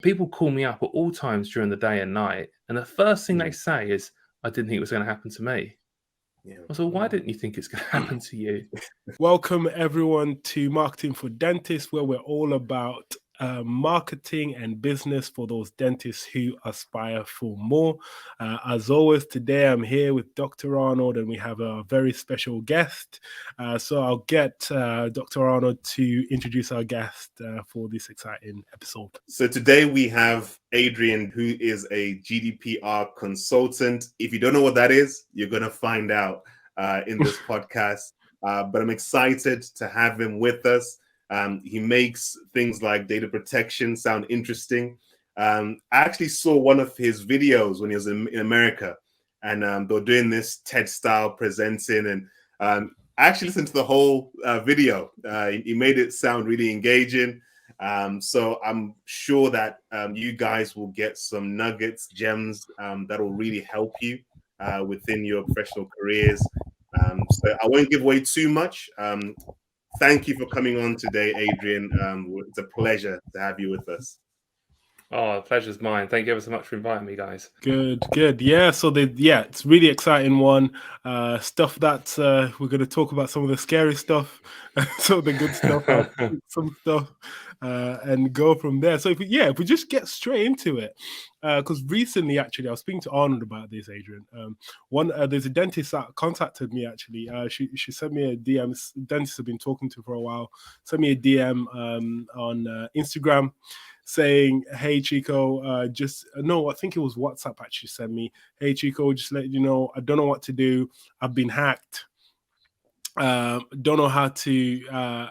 People call me up at all times during the day and night, and the first thing they say is, I didn't think it was going to happen to me. I said, why didn't you think it's going to happen to you? Welcome everyone to Marketing for Dentists, where we're all about marketing and business for those dentists who aspire for more. As always, today I'm here with Dr. Arnold, and we have a very special guest. So I'll get Dr. Arnold to introduce our guest for this exciting episode. So today we have Adrian, who is a GDPR consultant. If you don't know what that is, you're going to find out in this podcast. But I'm excited to have him with us. He makes things like data protection sound interesting. I actually saw one of his videos when he was in America, and they were doing this TED style presenting, and I actually listened to the whole video. He made it sound really engaging. So I'm sure that you guys will get some nuggets, gems that will really help you within your professional careers. So I won't give away too much. Thank you for coming on today, Adrian. It's a pleasure to have you with us. Oh, the pleasure's mine. Thank you ever so much for inviting me, guys. Good. Yeah, so it's really exciting one. Stuff that we're going to talk about, some of the scary stuff, some of the good stuff, some stuff, and go from there. So if we just get straight into it, because recently, actually, I was speaking to Arnold about this, Adrian. There's a dentist that contacted me, actually. She sent me a DM. Dentist I've been talking to for a while. Sent me a DM on Instagram, saying, hey, Chico, I think it was WhatsApp actually sent me, hey, Chico, just let you know, I don't know what to do. I've been hacked. Don't know how to,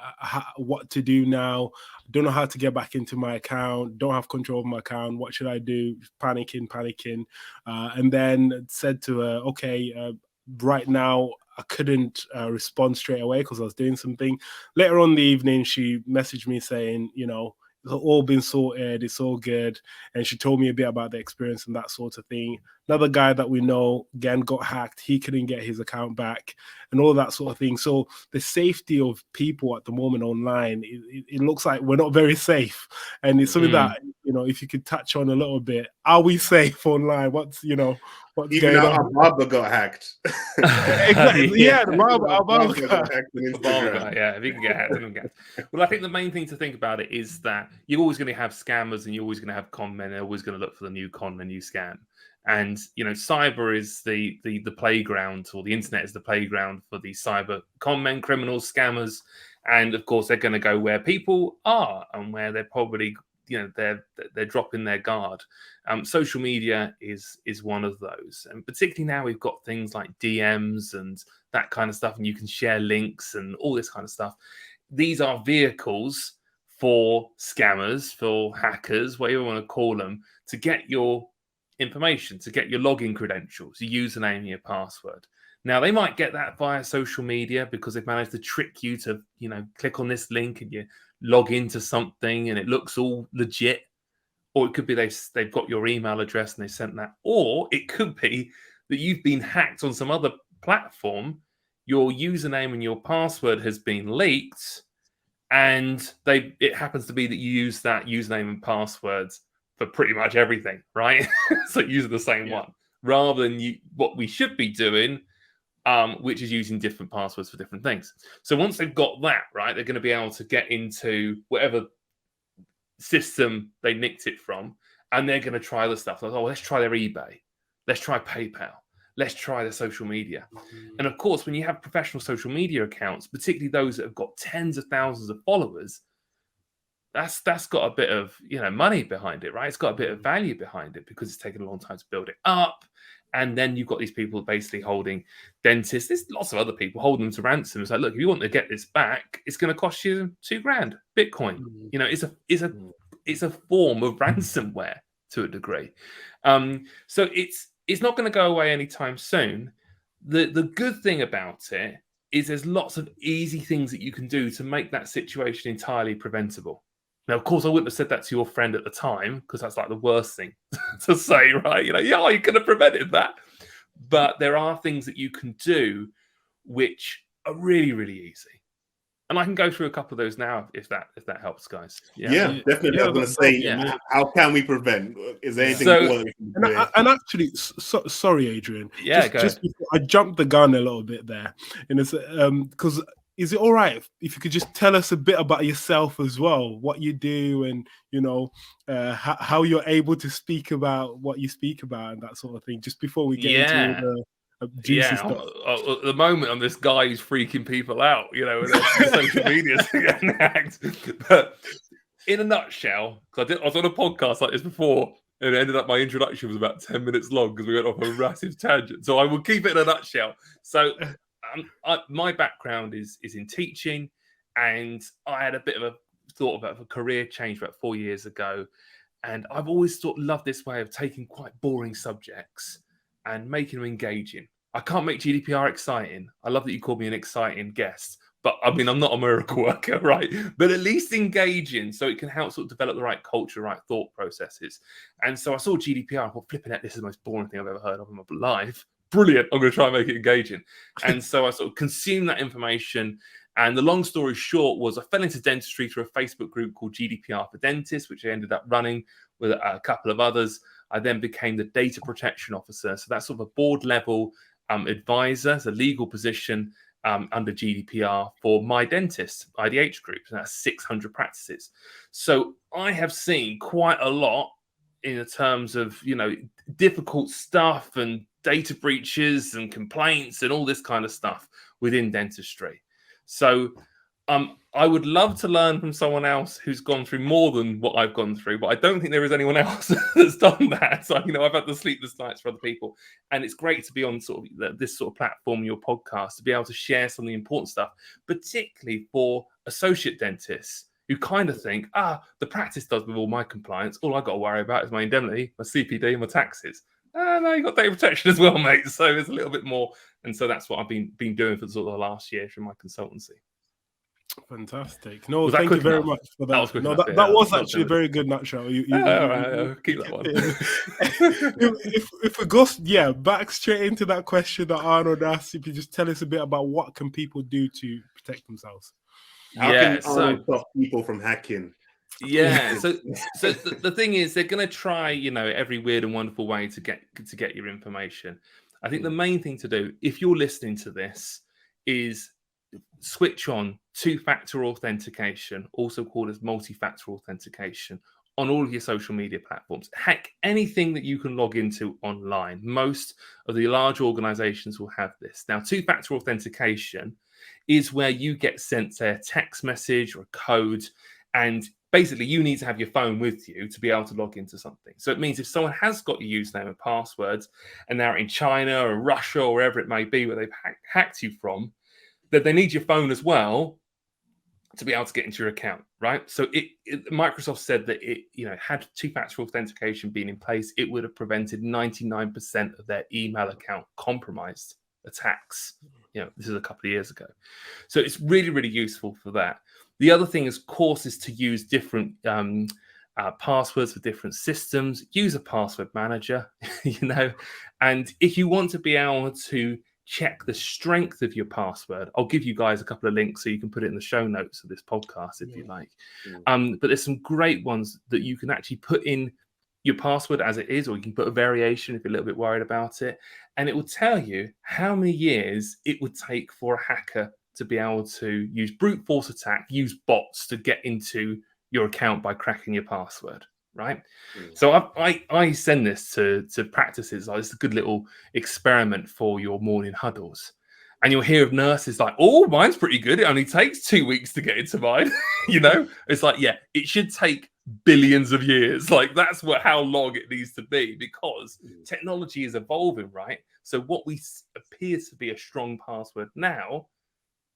what to do now. Don't know how to get back into my account. Don't have control of my account. What should I do? Panicking. And then said to her, okay, right now, I couldn't respond straight away because I was doing something. Later on in the evening, she messaged me saying, it's all been sorted, it's all good. And she told me a bit about the experience and that sort of thing. Another guy that we know, again, got hacked. He couldn't get his account back and all that sort of thing. So the safety of people at the moment online, it looks like we're not very safe. And it's something that, if you could touch on a little bit, are we safe online? What's going on? Our barber got hacked. Exactly. Yeah, the barber got hacked. Yeah, if you can get hacked, then get hacked. Well, I think the main thing to think about it is that you're always going to have scammers and you're always going to have con men. They're always going to look for the new con, the new scam. And, cyber is the playground, or the internet is the playground for the cyber con men, criminals, scammers. And, of course, they're going to go where people are and where they're probably they're dropping their guard. Social media is one of those, and particularly now we've got things like DMs and that kind of stuff, and you can share links and all this kind of stuff. These are vehicles for scammers, for hackers, whatever you want to call them, to get your information, to get your login credentials, your username, your password. Now, they might get that via social media because they've managed to trick you to, click on this link and you log into something and it looks all legit. Or it could be they've got your email address and they sent that. Or it could be that you've been hacked on some other platform. Your username and your password has been leaked, and it happens to be that you use that username and passwords for pretty much everything, right? So using the same one rather than what we should be doing, which is using different passwords for different things. So once they've got that, right, they're going to be able to get into whatever system they nicked it from, and they're going to try the stuff. Like, let's try their eBay. Let's try PayPal. Let's try their social media. And of course, when you have professional social media accounts, particularly those that have got tens of thousands of followers, that's got a bit of money behind it, right? It's got a bit of value behind it because it's taken a long time to build it up. And then you've got these people basically holding dentists. There's lots of other people holding them to ransom. It's like, look, if you want to get this back, it's going to cost you $2,000 Bitcoin. It's a form of ransomware to a degree. So it's not going to go away anytime soon. The good thing about it is there's lots of easy things that you can do to make that situation entirely preventable. Now, of course, I wouldn't have said that to your friend at the time because that's like the worst thing to say, right? You could have prevented that. But there are things that you can do which are really, really easy. And I can go through a couple of those now if that helps, guys. Yeah, definitely. Yeah, I was going to that say, yeah. how can we prevent? Is there anything So- more that we can do? And actually, sorry, Adrian. Yeah, just before, I jumped the gun a little bit there, and it's because is it all right if you could just tell us a bit about yourself as well, what you do, and how you're able to speak about what you speak about and that sort of thing, just before we get into all the juicy stuff. At the moment, I'm this guy who's freaking people out, and their social media getting hacked. But in a nutshell, because I was on a podcast like this before, and it ended up my introduction was about 10 minutes long because we went off a massive tangent. So I will keep it in a nutshell. So my background is in teaching, and I had a bit of a thought about a career change about 4 years ago. And I've always loved this way of taking quite boring subjects and making them engaging. I can't make GDPR exciting. I love that you called me an exciting guest, but I mean, I'm not a miracle worker, right? But at least engaging so it can help sort of develop the right culture, right thought processes. And so I saw GDPR, I thought, flipping it, this is the most boring thing I've ever heard of in my life. Brilliant. I'm going to try and make it engaging. And so I sort of consumed that information. And the long story short was I fell into dentistry through a Facebook group called GDPR for Dentists, which I ended up running with a couple of others. I then became the data protection officer. So that's sort of a board level advisor, it's a legal position under GDPR for My Dentist, IDH Group. And that's 600 practices. So I have seen quite a lot in terms of, difficult stuff and data breaches and complaints and all this kind of stuff within dentistry. So I would love to learn from someone else who's gone through more than what I've gone through, but I don't think there is anyone else that's done that. So, I've had the sleepless nights for other people. And it's great to be on sort of this sort of platform, your podcast, to be able to share some of the important stuff, particularly for associate dentists who kind of think, the practice does with all my compliance. All I've got to worry about is my indemnity, my CPD, and my taxes. No, you've got data protection as well, mate. So there's a little bit more. And so that's what I've been doing for sort of the last year through my consultancy. Fantastic. No, thank you very much for that. That was quick enough, that was actually a very good nutshell. All right, keep that one. if we go, back straight into that question that Arnold asked, if you just tell us a bit about what can people do to protect themselves. How can Arnold stop people from hacking? Yeah, so the thing is, they're going to try, every weird and wonderful way to get your information. I think the main thing to do, if you're listening to this, is switch on two-factor authentication, also called as multi-factor authentication, on all of your social media platforms. Hack anything that you can log into online. Most of the large organizations will have this. Now, two-factor authentication is where you get sent, say, a text message or a code, and basically you need to have your phone with you to be able to log into something. So it means if someone has got your username and passwords and they're in China or Russia or wherever it may be where they've hacked you from, that they need your phone as well to be able to get into your account, right? So Microsoft said that had two-factor authentication been in place, it would have prevented 99% of their email account compromised attacks. This is a couple of years ago. So it's really, really useful for that. The other thing, of course, is to use different passwords for different systems. Use a password manager, and if you want to be able to check the strength of your password, I'll give you guys a couple of links so you can put it in the show notes of this podcast if you like. But there's some great ones that you can actually put in your password as it is, or you can put a variation if you're a little bit worried about it. And it will tell you how many years it would take for a hacker to be able to use brute force attack, use bots to get into your account by cracking your password, right? So I send this to practices. It's a good little experiment for your morning huddles. And you'll hear of nurses like, oh, mine's pretty good. It only takes 2 weeks to get into mine. It's like, yeah, it should take billions of years. Like that's how long it needs to be, because technology is evolving, right? So what appears to be a strong password now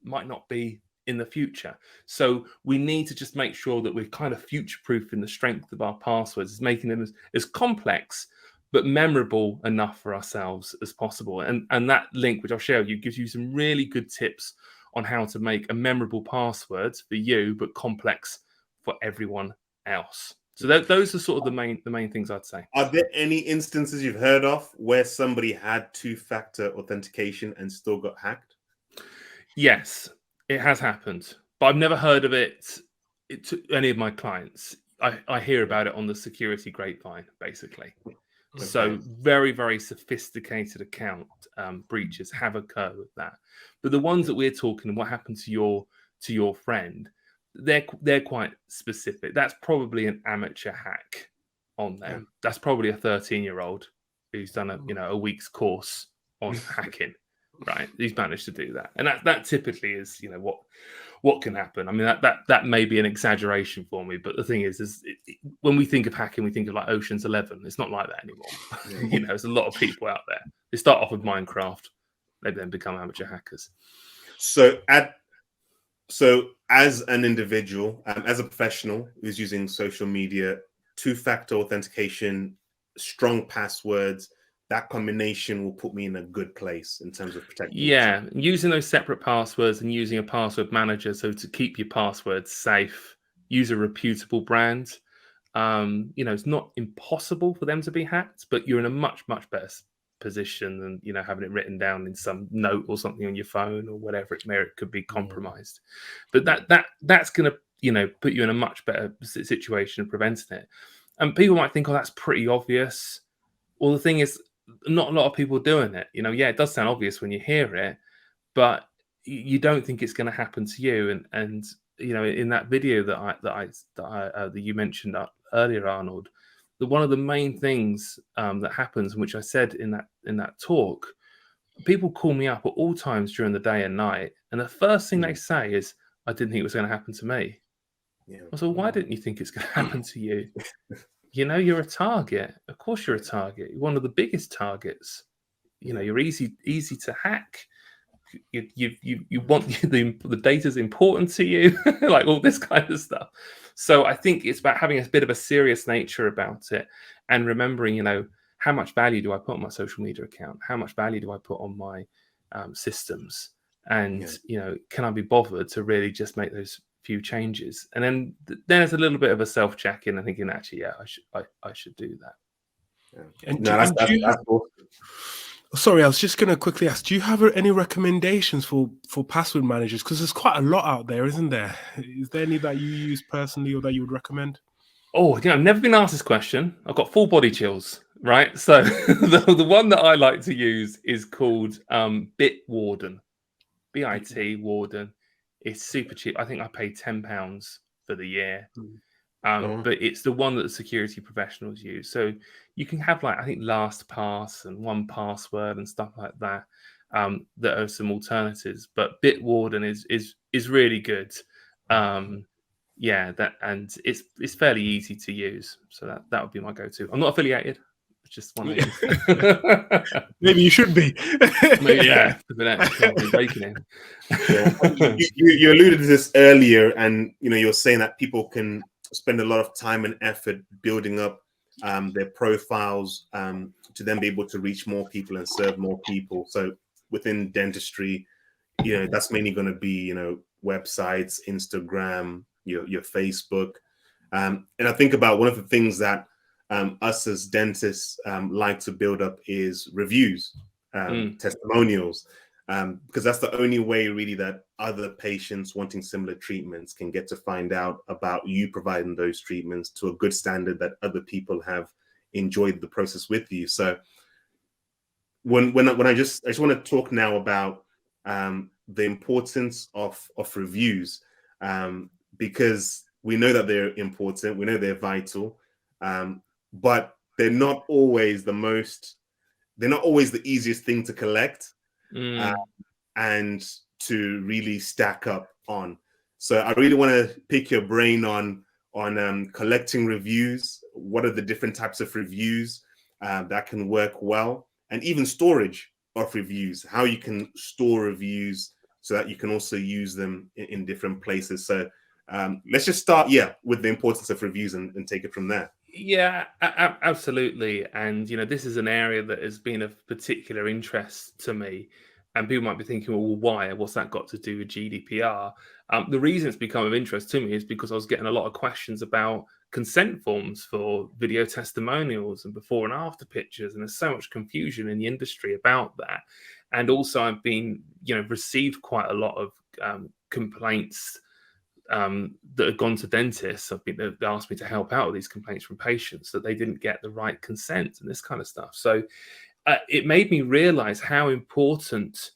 might not be in the future. So we need to just make sure that we're kind of future-proofing the strength of our passwords, making them as complex but memorable enough for ourselves as possible. And that link, which I'll share with you, gives you some really good tips on how to make a memorable password for you, but complex for everyone else. So those are sort of the main things I'd say. Are there any instances you've heard of where somebody had two-factor authentication and still got hacked? Yes, it has happened. but I've never heard of it to any of my clients. I hear about it on the security grapevine, basically. Okay. So very, very sophisticated account breaches have occurred with that. But the ones that we're talking, what happened to your friend, they're quite specific. That's probably an amateur hack on them. Yeah. That's probably a 13-year-old who's done a week's course on hacking, right? He's managed to do that, and that typically is what can happen. I mean, that may be an exaggeration for me, but the thing is when we think of hacking, we think of like Ocean's 11. It's not like that anymore. There's a lot of people out there. They start off with Minecraft, they then become amateur hackers. So as an individual, as a professional who's using social media, two-factor authentication, strong passwords, that combination will put me in a good place in terms of protecting. Yeah, using those separate passwords and using a password manager. So to keep your passwords safe, use a reputable brand. It's not impossible for them to be hacked, but you're in a much, much better position than having it written down in some note or something on your phone or whatever it could be compromised. But that's going to put you in a much better situation of preventing it. And people might think, oh, that's pretty obvious. Well, the thing is, not a lot of people doing it. It does sound obvious when you hear it, but you don't think it's going to happen to you. And in that video that you mentioned earlier, Arnold, one of the main things that happens, which I said in that talk, people call me up at all times during the day and night, and the first thing they say is, "I didn't think it was going to happen to me." Yeah. I said, "Why didn't you think it's going to happen to you?" You're a target. Of course, you're a target. You're one of the biggest targets. You're easy to hack. You want the data's important to you, like all this kind of stuff. So I think it's about having a bit of a serious nature about it and remembering, how much value do I put on my social media account? How much value do I put on my systems? And, can I be bothered to really just make those few changes? And then there's a little bit of a self-check-in and thinking, actually, yeah, I should do that. Yeah. And that's awesome. Sorry, I was just going to quickly ask, do you have any recommendations for password managers? Because there's quite a lot out there, isn't there? Is there any that you use personally or that you would recommend? Oh, I've never been asked this question. I've got full body chills, right? So the one that I like to use is called Bitwarden, BIT Warden. It's super cheap. I think I paid £10 for the year. But it's the one that the security professionals use. So you can have I think LastPass and 1Password and stuff like that. That are some alternatives. But Bitwarden is really good. And it's fairly easy to use. So that would be my go-to. I'm not affiliated. It's just one. Maybe you should be. Maybe, yeah. Breaking in. Yeah. You alluded to this earlier, and you're saying that people can spend a lot of time and effort building up their profiles to then be able to reach more people and serve more people. So within dentistry, that's mainly going to be websites, Instagram, your Facebook, and I think about one of the things that us as dentists like to build up is reviews, testimonials, because that's the only way really that other patients wanting similar treatments can get to find out about you providing those treatments to a good standard that other people have enjoyed the process with you. So I just want to talk now about the importance of reviews, because we know that they're important, we know they're vital, but they're not always the easiest thing to collect and to really stack up on. So I really want to pick your brain on collecting reviews. What are the different types of reviews that can work well, and even storage of reviews, how you can store reviews so that you can also use them in different places. So let's just start, with the importance of reviews and take it from there. Yeah, absolutely. And, this is an area that has been of particular interest to me. And people might be thinking, well, why? What's that got to do with GDPR? The reason it's become of interest to me is because I was getting a lot of questions about consent forms for video testimonials and before and after pictures. And there's so much confusion in the industry about that. And also I've been, received quite a lot of complaints that had gone to dentists. They asked me to help out with these complaints from patients that they didn't get the right consent and this kind of stuff. So it made me realize how important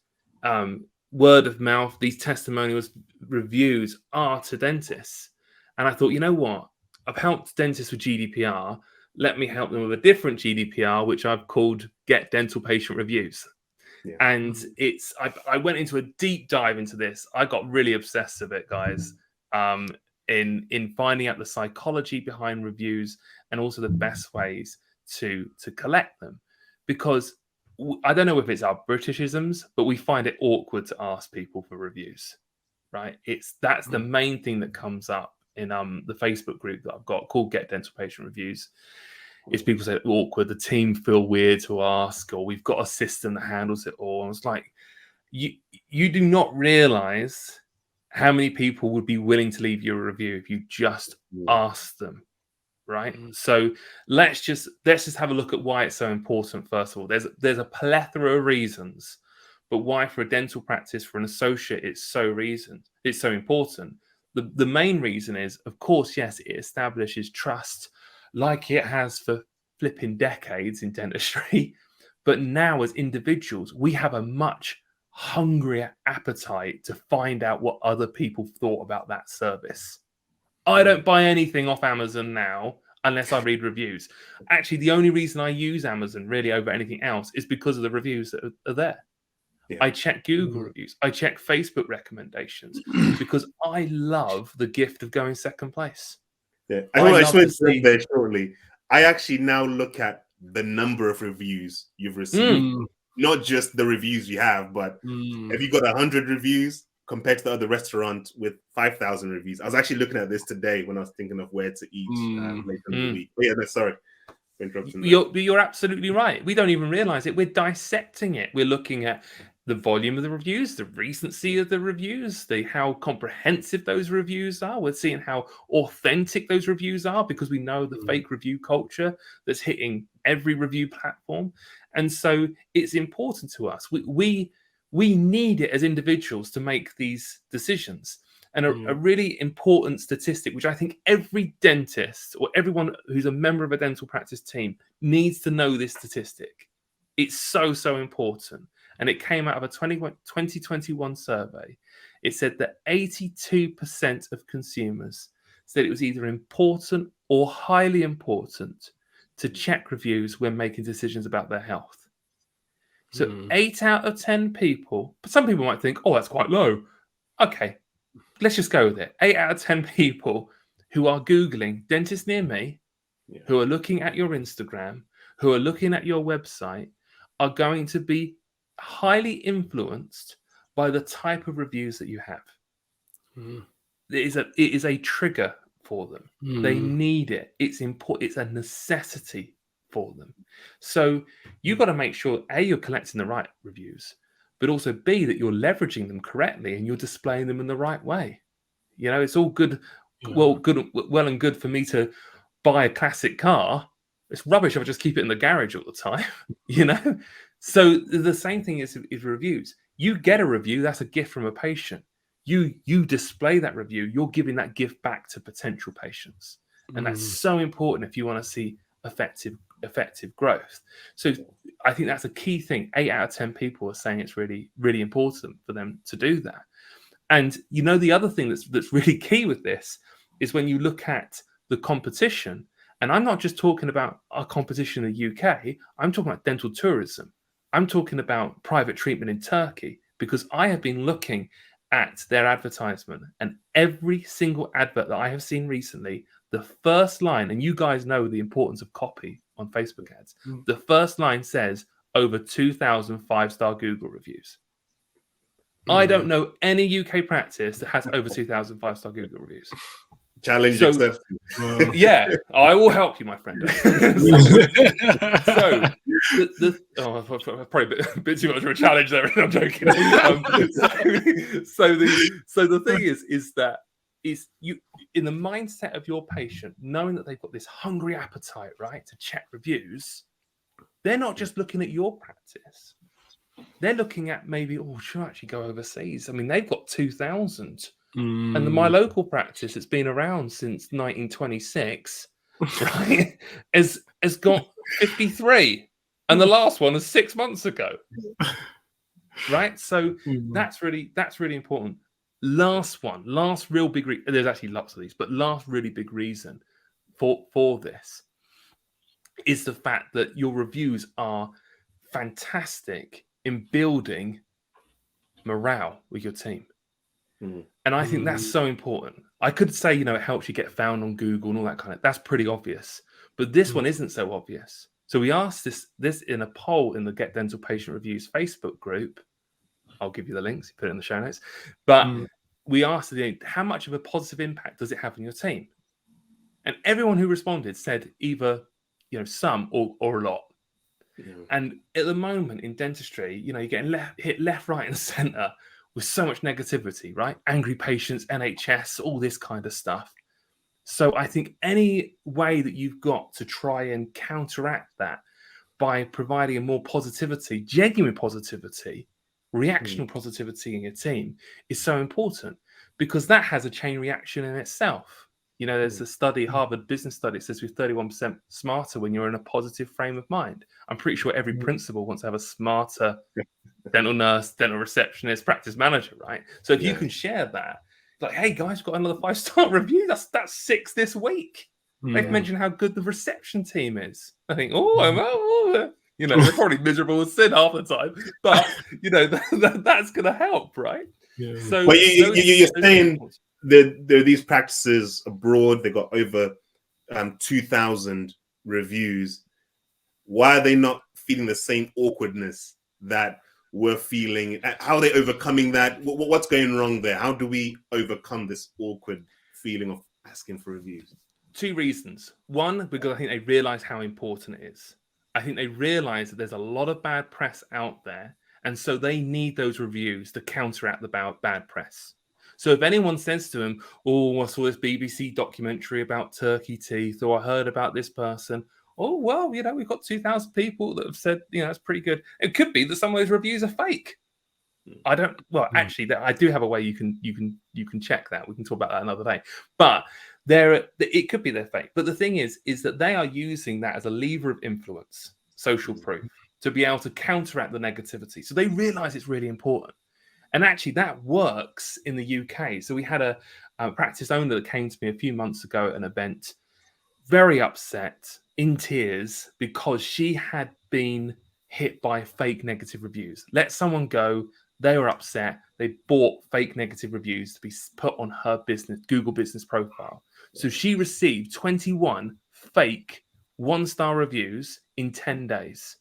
word of mouth, these testimonials, reviews are to dentists. And I thought, you know what? I've helped dentists with GDPR. Let me help them with a different GDPR, which I've called Get Dental Patient Reviews. Yeah. And I went into a deep dive into this. I got really obsessed with it, guys, in finding out the psychology behind reviews and also the best ways to collect them. Because I don't know if it's our Britishisms, but we find it awkward to ask people for reviews, right? That's the main thing that comes up in the Facebook group that I've got called Get Dental Patient Reviews. Is people say awkward, the team feel weird to ask, or we've got a system that handles it all. And it's like, you do not realize how many people would be willing to leave you a review if you just ask them, right? So let's just have a look at why it's so important. First of all, there's a plethora of reasons, but why for a dental practice, for an associate, it's so important. The main reason is, of course, yes, it establishes trust, like it has for flipping decades in dentistry. But now as individuals, we have a much hungrier appetite to find out what other people thought about that service. I don't buy anything off Amazon now unless I read reviews. Actually, the only reason I use Amazon really over anything else is because of the reviews that are there. Yeah. I check Google reviews. I check Facebook recommendations because I love the gift of going second place. Yeah, I just want to say there shortly. I actually now look at the number of reviews you've received, not just the reviews you have, but have you got 100 reviews compared to the other restaurant with 5,000 reviews? I was actually looking at this today when I was thinking of where to eat later in the week. But yeah, no, sorry. You're absolutely right. We don't even realize it. We're dissecting it. We're looking at the volume of the reviews, the recency of the reviews, how comprehensive those reviews are. We're seeing how authentic those reviews are because we know the fake review culture that's hitting every review platform. And so it's important to us. We need it as individuals to make these decisions. And a really important statistic, which I think every dentist or everyone who's a member of a dental practice team needs to know this statistic. It's so, so important. And it came out of a 2021 survey. It said that 82% of consumers said it was either important or highly important to check reviews when making decisions about their health. So 8 out of 10 people, but some people might think, oh, that's quite low. Okay, let's just go with it. 8 out of 10 people who are Googling dentist near me, who are looking at your Instagram, who are looking at your website, are going to be highly influenced by the type of reviews that you have. It is a trigger for them. They need it. It's important. It's a necessity for them. So you've got to make sure A, you're collecting the right reviews, but also B, that you're leveraging them correctly and you're displaying them in the right way. You know, it's all good, well and good for me to buy a classic car. It's rubbish if I just keep it in the garage all the time, you know? So the same thing is reviews. You get a review, that's a gift from a patient. You display that review, you're giving that gift back to potential patients. And that's so important if you want to see effective growth. So I think that's a key thing. 8 out of 10 people are saying it's really, really important for them to do that. And you know, the other thing that's really key with this is when you look at the competition, and I'm not just talking about our competition in the UK, I'm talking about dental tourism. I'm talking about private treatment in Turkey, because I have been looking at their advertisement, and every single advert that I have seen recently, the first line, and you guys know the importance of copy on Facebook ads, the first line says over 2,000 5-star Google reviews. I don't know any UK practice that has over 2,000 5-star Google reviews. Challenge accepted. Yeah, I will help you, my friend. Probably a bit too much of a challenge there. I'm joking. So the thing is that you, in the mindset of your patient, knowing that they've got this hungry appetite, right, to check reviews, they're not just looking at your practice. They're looking at maybe, should I actually go overseas? I mean, they've got 2,000 And my local practice, that's been around since 1926, right, has got 53, and the last one is 6 months ago, right? So that's really important. Last real big reason. There's actually lots of these, but last really big reason for this is the fact that your reviews are fantastic in building morale with your team. And I think that's so important. I could say, you know, it helps you get found on Google and all that kind of, that's pretty obvious. But this one isn't so obvious. So we asked this in a poll in the Get Dental Patient Reviews Facebook group. I'll give you the links, put it in the show notes. But we asked, how much of a positive impact does it have on your team? And everyone who responded said either, you know, some or a lot. And at the moment in dentistry, you know, you're getting hit left, right, and center with so much negativity, right? Angry patients, NHS, all this kind of stuff. So I think any way that you've got to try and counteract that by providing a more positivity, genuine positivity, reactional positivity in your team is so important, because that has a chain reaction in itself. You know, there's a study, Harvard Business Study, says we're 31% smarter when you're in a positive frame of mind. I'm pretty sure every principal wants to have a smarter dental nurse, dental receptionist, practice manager, right? So if you can share that, like, hey guys, we've got another 5-star review. That's 6 this week. They've mentioned how good the reception team is. I think, you know, they're probably miserable as sin half the time, but you know, that's going to help, right? So, but you're saying there are these practices abroad. They got over 2,000 reviews. Why are they not feeling the same awkwardness that we're feeling? How are they overcoming that? What's going wrong there? How do we overcome this awkward feeling of asking for reviews? 2 reasons. One, because I think they realize how important it is. I think they realize that there's a lot of bad press out there, and so they need those reviews to counteract the bad press. So if anyone says to them, oh, I saw this BBC documentary about turkey teeth, or I heard about this person, oh, well, you know, we've got 2,000 people that have said, you know, that's pretty good. It could be that some of those reviews are fake. Actually, I do have a way you can check that. We can talk about that another day. But it could be they're fake. But the thing is that they are using that as a lever of influence, social proof, to be able to counteract the negativity. So they realize it's really important. And actually, that works in the UK. So we had a practice owner that came to me a few months ago at an event, very upset, in tears, because she had been hit by fake negative reviews. Let someone go. They were upset. They bought fake negative reviews to be put on her Google business profile. So she received 21 fake 1-star reviews in 10 days,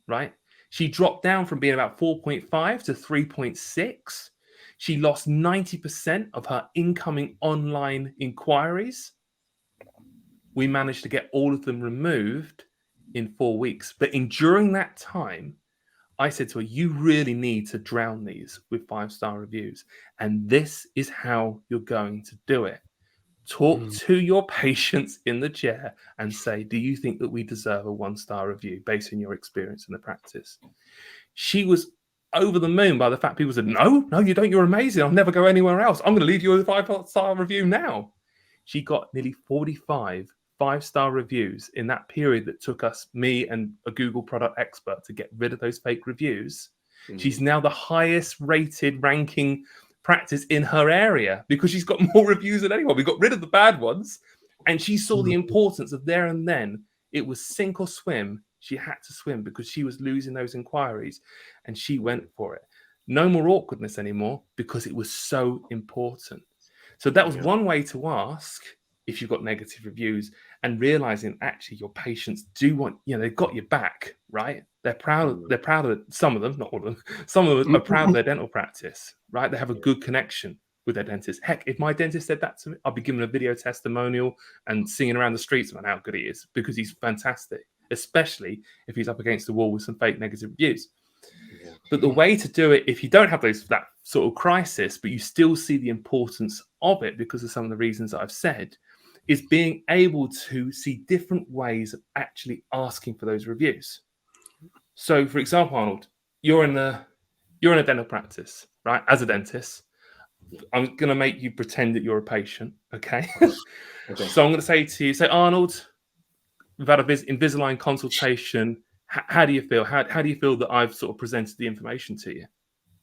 right? She dropped down from being about 4.5 to 3.6. She lost 90% of her incoming online inquiries. We managed to get all of them removed in 4 weeks. But during that time, I said to her, you really need to drown these with 5-star reviews. And this is how you're going to do it. Talk to your patients in the chair and say, do you think that we deserve a 1-star review based on your experience in the practice? She was over the moon by the fact people said, no, you don't. You're amazing. I'll never go anywhere else. I'm going to leave you with a 5-star review now. She got nearly 45 5-star reviews in that period that took me and a Google product expert to get rid of those fake reviews. She's now the highest rated ranking practice in her area because she's got more reviews than anyone. We got rid of the bad ones, and she saw the importance of there and then. It was sink or swim. She had to swim because she was losing those inquiries, and she went for it. No more awkwardness anymore because it was so important. So that was one way to ask if you've got negative reviews, and realizing actually your patients do want, they've got your back, right? They're proud of some of them, not all of them. Some of them are proud of their dental practice, right? They have a good connection with their dentist. Heck, if my dentist said that to me, I'll be giving a video testimonial and singing around the streets about how good he is because he's fantastic, especially if he's up against the wall with some fake negative reviews. Yeah. But the way to do it, if you don't have that sort of crisis, but you still see the importance of it because of some of the reasons that I've said, is being able to see different ways of actually asking for those reviews. So, for example, Arnold, you're in a dental practice, right? As a dentist, I'm going to make you pretend that you're a patient, okay? Okay. So I'm going to say to you, say, Arnold, we've had a Invisalign consultation. How do you feel? How do you feel that I've sort of presented the information to you?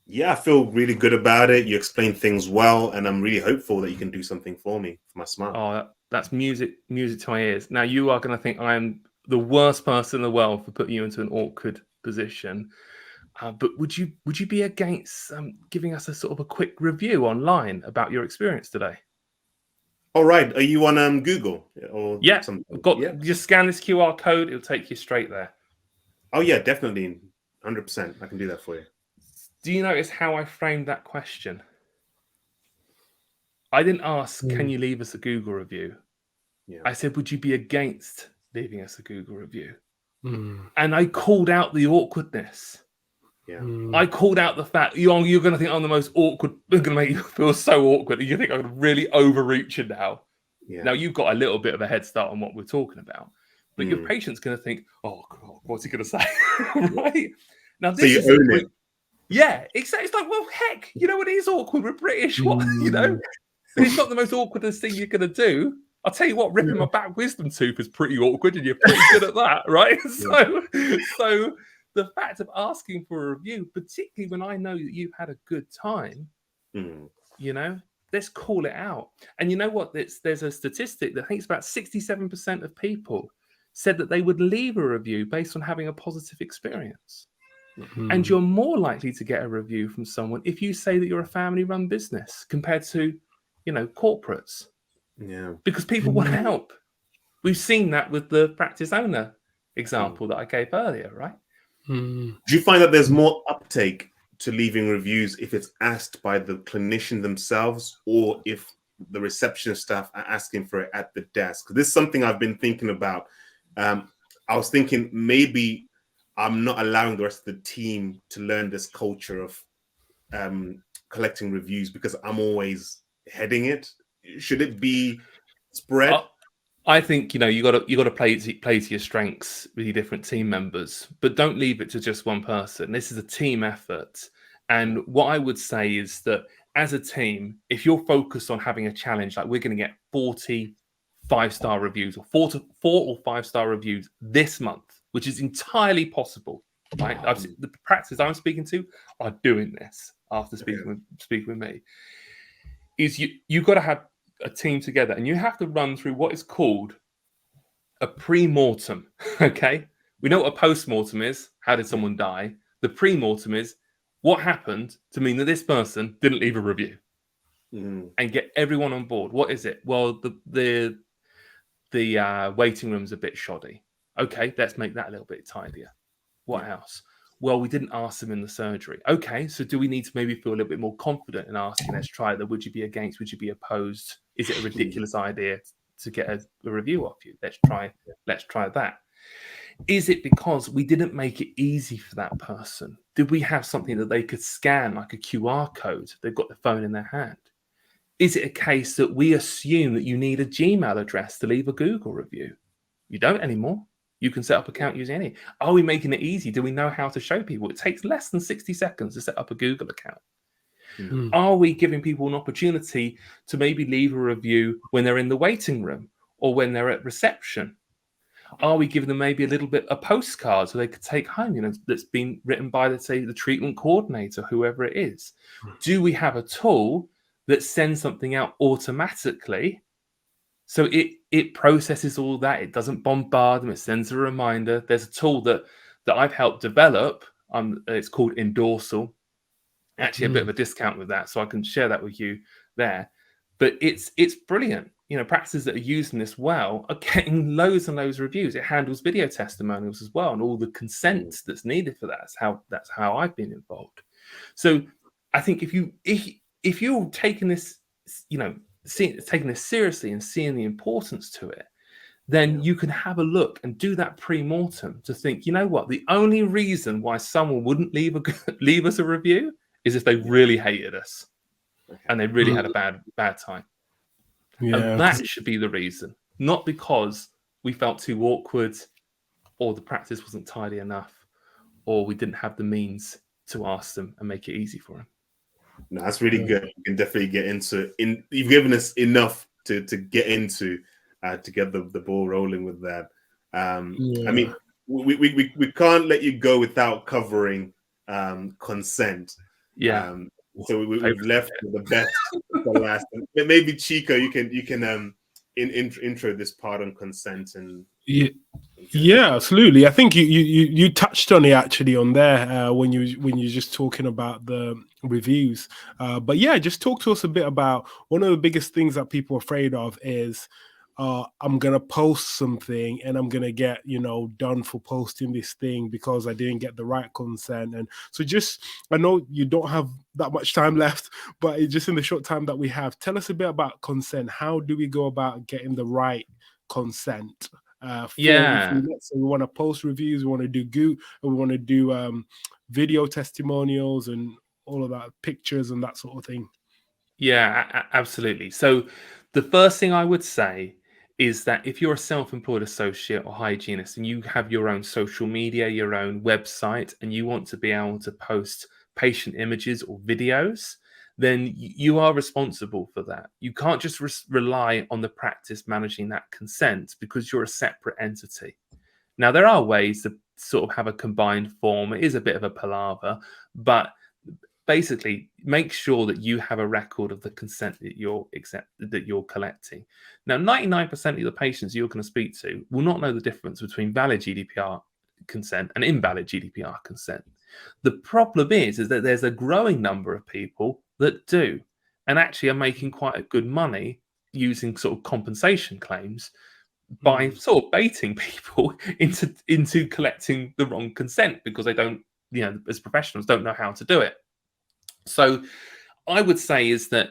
Yeah, I feel really good about it. You explain things well, and I'm really hopeful that you can do something for me, for my smile. Oh, that's music to my ears. Now you are going to think I am the worst person in the world for putting you into an awkward position. But would you be against giving us a sort of a quick review online about your experience today? All right. Are you on Google or Yeah, something? got just scan this QR code. It'll take you straight there. Oh yeah, definitely, 100%. I can do that for you. Do you notice how I framed that question? I didn't ask, can you leave us a Google review? Yeah. I said, would you be against leaving us a Google review? Mm. And I called out the awkwardness. Yeah. I called out the fact you're going to think I'm the most awkward. I'm going to make you feel so awkward. You think I'm really overreaching now. Yeah. Now you've got a little bit of a head start on what we're talking about, but your patient's going to think, "Oh God, what's he going to say?" Right now, this So you own it. Yeah, exactly. It's like, well, heck, you know, it is awkward. We're British. What, you know, it's not the most awkwardest thing you're going to do. I'll tell you what, ripping my back wisdom tooth is pretty awkward, and you're pretty good at that, right? So the fact of asking for a review, particularly when I know that you've had a good time, you know, let's call it out. And you know what? There's a statistic that I think it's about 67% of people said that they would leave a review based on having a positive experience. And you're more likely to get a review from someone if you say that you're a family-run business compared to, you know, corporates. Yeah. Because people want help. We've seen that with the practice owner example that I gave earlier, right? Do you find that there's more uptake to leaving reviews if it's asked by the clinician themselves or if the reception staff are asking for it at the desk? This is something I've been thinking about. I was thinking maybe I'm not allowing the rest of the team to learn this culture of collecting reviews because I'm always heading it. Should it be spread? I think, you know, you got to play to your strengths with your different team members, but don't leave it to just one person. This is a team effort. And what I would say is that as a team, if you're focused on having a challenge, like we're going to get 40 5-star reviews or 4 or 5-star reviews this month, which is entirely possible, right? The practices I'm speaking to are doing this after speaking with me. Is you've got to have a team together and you have to run through what is called a pre-mortem. Okay, we know what a post-mortem is. How did someone die? The pre-mortem is what happened to mean that this person didn't leave a review, and get everyone on board. What is it? Well, the waiting room's a bit shoddy. Okay, let's make that a little bit tidier. What else? Well, we didn't ask them in the surgery. Okay, so do we need to maybe feel a little bit more confident in asking, let's try that. Would you be against? Would you be opposed? Is it a ridiculous idea to get a review off you? Let's try that. Is it because we didn't make it easy for that person? Did we have something that they could scan, like a QR code? They've got the phone in their hand. Is it a case that we assume that you need a Gmail address to leave a Google review? You don't anymore. You can set up an account using any. Are we making it easy? Do we know how to show people? It takes less than 60 seconds to set up a Google account. Are we giving people an opportunity to maybe leave a review when they're in the waiting room or when they're at reception? Are we giving them maybe a little bit a postcard so they could take home, you know, that's been written by, let's say, the treatment coordinator, whoever it is? Do we have a tool that sends something out automatically? So it processes all that. It doesn't bombard them. It sends a reminder. There's a tool that I've helped develop. It's called Endorsal. Actually, a bit of a discount with that, so I can share that with you there. But it's brilliant. You know, practices that are using this well are getting loads and loads of reviews. It handles video testimonials as well, and all the consent that's needed for that. That's how I've been involved. So I think if you're taking this, you know, taking this seriously and seeing the importance to it, then you can have a look and do that pre-mortem to think, you know what, the only reason why someone wouldn't leave us a review is if they really hated us and they really had a bad time. Yeah. And that should be the reason, not because we felt too awkward or the practice wasn't tidy enough or we didn't have the means to ask them and make it easy for them. No, that's really Yeah. good. You can definitely get into in. You've given us enough to get into to get the ball rolling with that. I mean, we can't let you go without covering consent. Yeah. So we've left the best for last. Maybe Chico, you can intro this part on consent and yeah, absolutely. I think you touched on it actually on there when you're just talking about the reviews. But yeah, just talk to us a bit about one of the biggest things that people are afraid of is I'm gonna post something and I'm gonna get done for posting this thing because I didn't get the right consent. And so just I know you don't have that much time left, but just in the short time that we have, tell us a bit about consent. How do we go about getting the right consent? Let's say we want to post reviews, we want to do Goot, and we want to do video testimonials and all of that, pictures and that sort of thing. Yeah, absolutely. So the first thing I would say is that if you're a self-employed associate or hygienist and you have your own social media, your own website, and you want to be able to post patient images or videos, then you are responsible for that. You can't just rely on the practice managing that consent because you're a separate entity. Now, there are ways to sort of have a combined form. It is a bit of a palaver, but basically make sure that you have a record of the consent that you're collecting. Now, 99% of the patients you're going to speak to will not know the difference between valid GDPR consent and invalid GDPR consent. The problem is that there's a growing number of people that do, and actually are making quite a good money using sort of compensation claims by sort of baiting people into collecting the wrong consent because they don't, as professionals, don't know how to do it. So I would say is that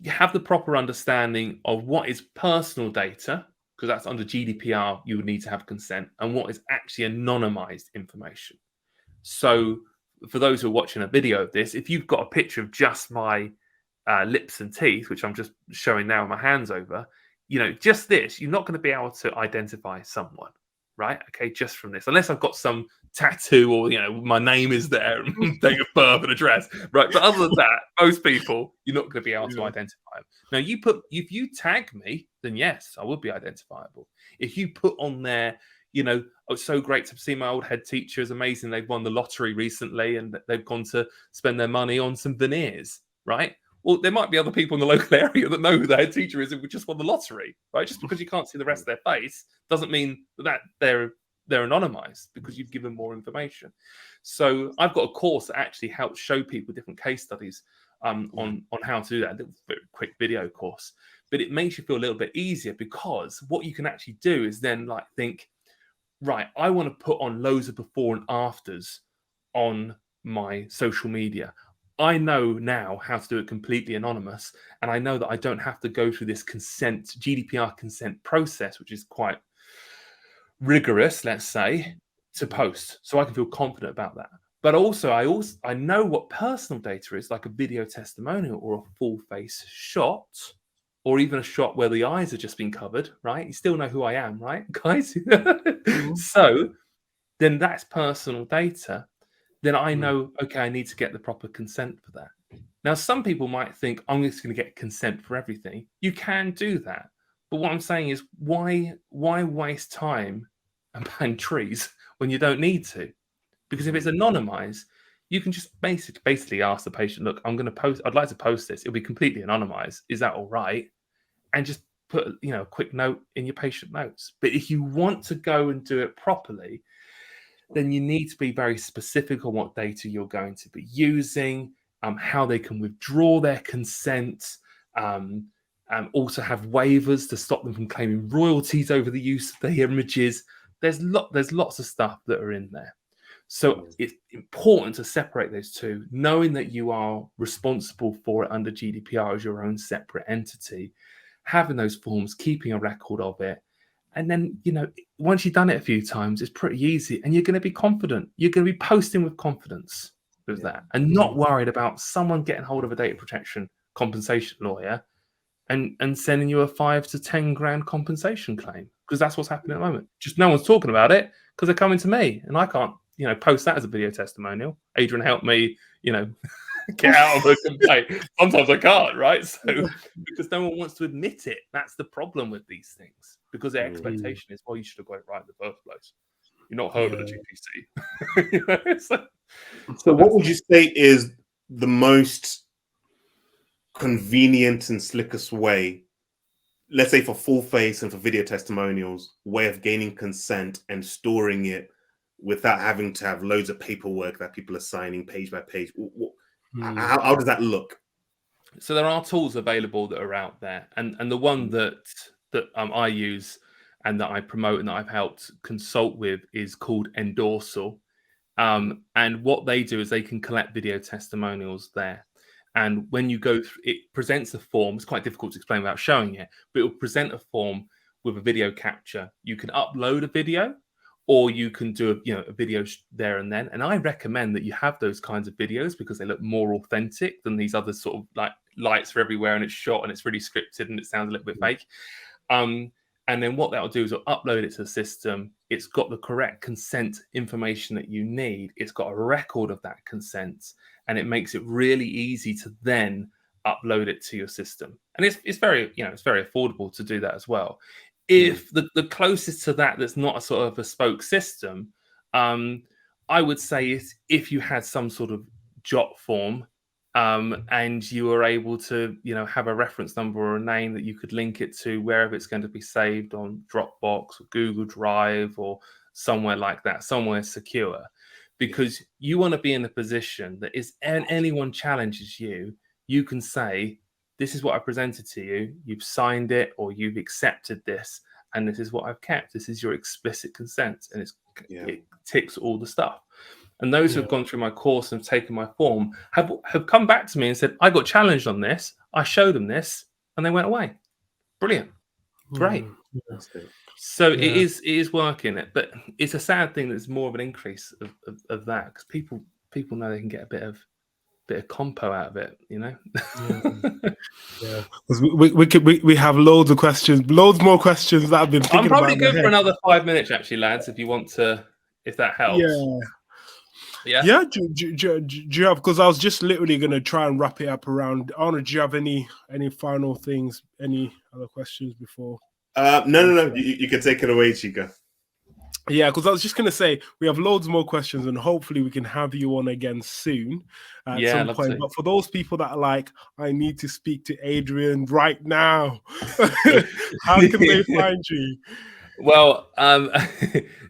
you have the proper understanding of what is personal data, because that's under GDPR, you would need to have consent, and what is actually anonymized information. So for those who are watching a video of this, if you've got a picture of just my lips and teeth, which I'm just showing now with my hands over, just this, you're not going to be able to identify someone, right? Okay, just from this, unless I've got some tattoo or my name is there, date of birth and address, right? But other than that, most people you're not going to be able to identify them. Now, if you tag me, then yes, I will be identifiable. If you put on there, oh, it's so great to see my old head teacher, is amazing. They've won the lottery recently and they've gone to spend their money on some veneers, right? Well, there might be other people in the local area that know who the head teacher is who just won the lottery, right? Just because you can't see the rest of their face doesn't mean that they're anonymized because you've given more information. So I've got a course that actually helps show people different case studies on how to do that. A quick video course, but it makes you feel a little bit easier because what you can actually do is then think, right, I want to put on loads of before and afters on my social media. I know now how to do it completely anonymous, and I know that I don't have to go through this GDPR consent process, which is quite rigorous, let's say, to post. So I can feel confident about that. But also, I know what personal data is, like a video testimonial or a full face shot, or even a shot where the eyes have just been covered, right? You still know who I am, right, guys? So then that's personal data. Then I know, okay, I need to get the proper consent for that. Now, some people might think, I'm just going to get consent for everything. You can do that. But what I'm saying is, why waste time and plant trees when you don't need to? Because if it's anonymized, you can just basically ask the patient, look, I'd like to post this. It'll be completely anonymized. Is that all right? And just put a quick note in your patient notes. But if you want to go and do it properly, then you need to be very specific on what data you're going to be using, how they can withdraw their consent, also have waivers to stop them from claiming royalties over the use of their images. There's lots of stuff that are in there. So it's important to separate those two, knowing that you are responsible for it under GDPR as your own separate entity, having those forms, keeping a record of it. And then, once you've done it a few times, it's pretty easy and you're going to be confident. You're going to be posting with confidence with that and not worried about someone getting hold of a data protection compensation lawyer and sending you a 5 to 10 grand compensation claim, because that's what's happening at the moment. Just no one's talking about it because they're coming to me and I can't, post that as a video testimonial. Adrian helped me, get out of a complaint. Sometimes I can't, right? So because no one wants to admit it. That's the problem with these things. Because their expectation is, well, you should have got it right in the first place. You're not heard of the GPC. You know, so what would you say is the most convenient and slickest way, let's say for full face and for video testimonials, way of gaining consent and storing it without having to have loads of paperwork that people are signing page by page? How does that look? So there are tools available that are out there, and the one that I use and that I promote and that I've helped consult with is called Endorsal. And what they do is they can collect video testimonials there. And when you go through, it presents a form. It's quite difficult to explain without showing it, but it will present a form with a video capture. You can upload a video, or you can do a video there and then. And I recommend that you have those kinds of videos because they look more authentic than these other sort of like lights are everywhere and it's shot and it's really scripted and it sounds a little bit fake. And then what that'll do is it'll upload it to the system. It's got the correct consent information that you need. It's got a record of that consent, and it makes it really easy to then upload it to your system. And it's very, it's very affordable to do that as well. If the closest to that's not a sort of bespoke system, I would say is if you had some sort of JOT form, and you were able to, have a reference number or a name that you could link it to wherever it's going to be saved on Dropbox or Google Drive or somewhere like that, somewhere secure, because you want to be in a position that anyone challenges you, you can say, this is what I presented to you. You've signed it or you've accepted this, and this is what I've kept. This is your explicit consent, and it ticks all the stuff. And those who have gone through my course and taken my form have come back to me and said, I got challenged on this. I showed them this and they went away. Brilliant. Great. So it is working. But it's a sad thing that there's more of an increase of that because people know they can get a bit of compo out of it, We have loads of questions, loads more questions that I've been thinking about. I'm probably good for another 5 minutes, actually, lads, if you want to, if that helps. Yeah. Do you have? Because I was just literally going to try and wrap it up around. Arno, do you have any final things? Any other questions before? No. You can take it away, Chika. Yeah, because I was just going to say we have loads more questions, and hopefully we can have you on again soon at some point. But for those people that are like, I need to speak to Adrian right now, how can they find you? Well, I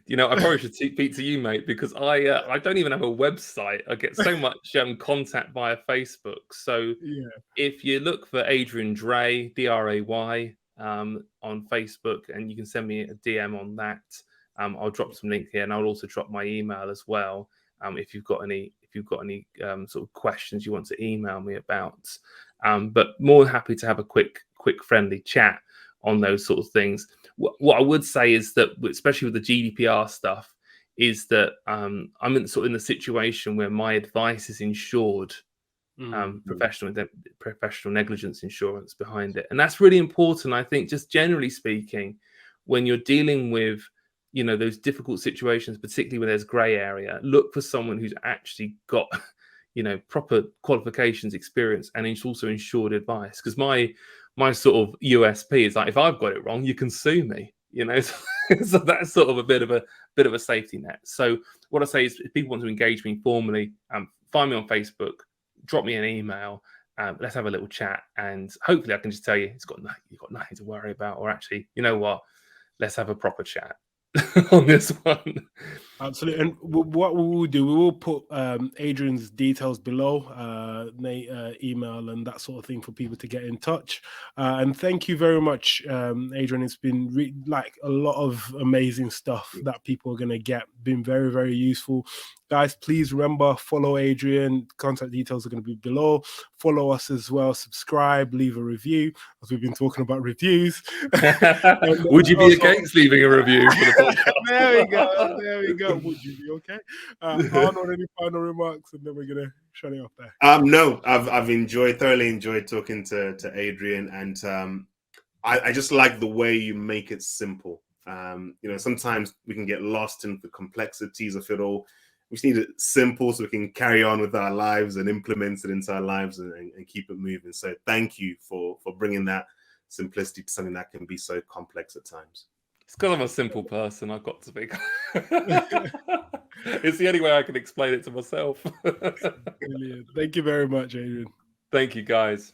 probably should speak to you, mate, because I don't even have a website. I get so much contact via Facebook. So if you look for Adrian Dray, Dray, on Facebook, and you can send me a DM on that. I'll drop some link here, and I'll also drop my email as well. If you've got any sort of questions you want to email me about, but more than happy to have a quick friendly chat on those sort of things. What I would say is that, especially with the GDPR stuff, is that I'm in the situation where my advice is insured, professional negligence insurance behind it, and that's really important. I think, just generally speaking, when you're dealing with those difficult situations, particularly when there's grey area, look for someone who's actually got proper qualifications, experience, and it's also insured advice. Because my sort of USP is like, if I've got it wrong, you can sue me, so that's sort of a bit of a safety net. So what I say is, if people want to engage me formally, find me on Facebook, drop me an email, let's have a little chat, and hopefully I can just tell you you've got nothing to worry about, or actually, you know what, let's have a proper chat on this one. Absolutely. And what we will do, we will put Adrian's details below, email and that sort of thing, for people to get in touch. And thank you very much, Adrian. It's been a lot of amazing stuff that people are going to get. Been very, very useful. Guys, please remember, follow Adrian. Contact details are going to be below. Follow us as well. Subscribe, leave a review, as we've been talking about reviews. And, would you be against leaving a review for the podcast? There we go. Would you be okay? Arnold, any final remarks, and then we're gonna shut it off there. No, I've thoroughly enjoyed talking to Adrian, and I just like the way you make it simple. Sometimes we can get lost in the complexities of it all. We just need it simple so we can carry on with our lives and implement it into our lives and keep it moving. So thank you for bringing that simplicity to something that can be so complex at times. It's because I'm a simple person. I've got to be. It's the only way I can explain it to myself. Brilliant. Thank you very much, Adrian. Thank you, guys.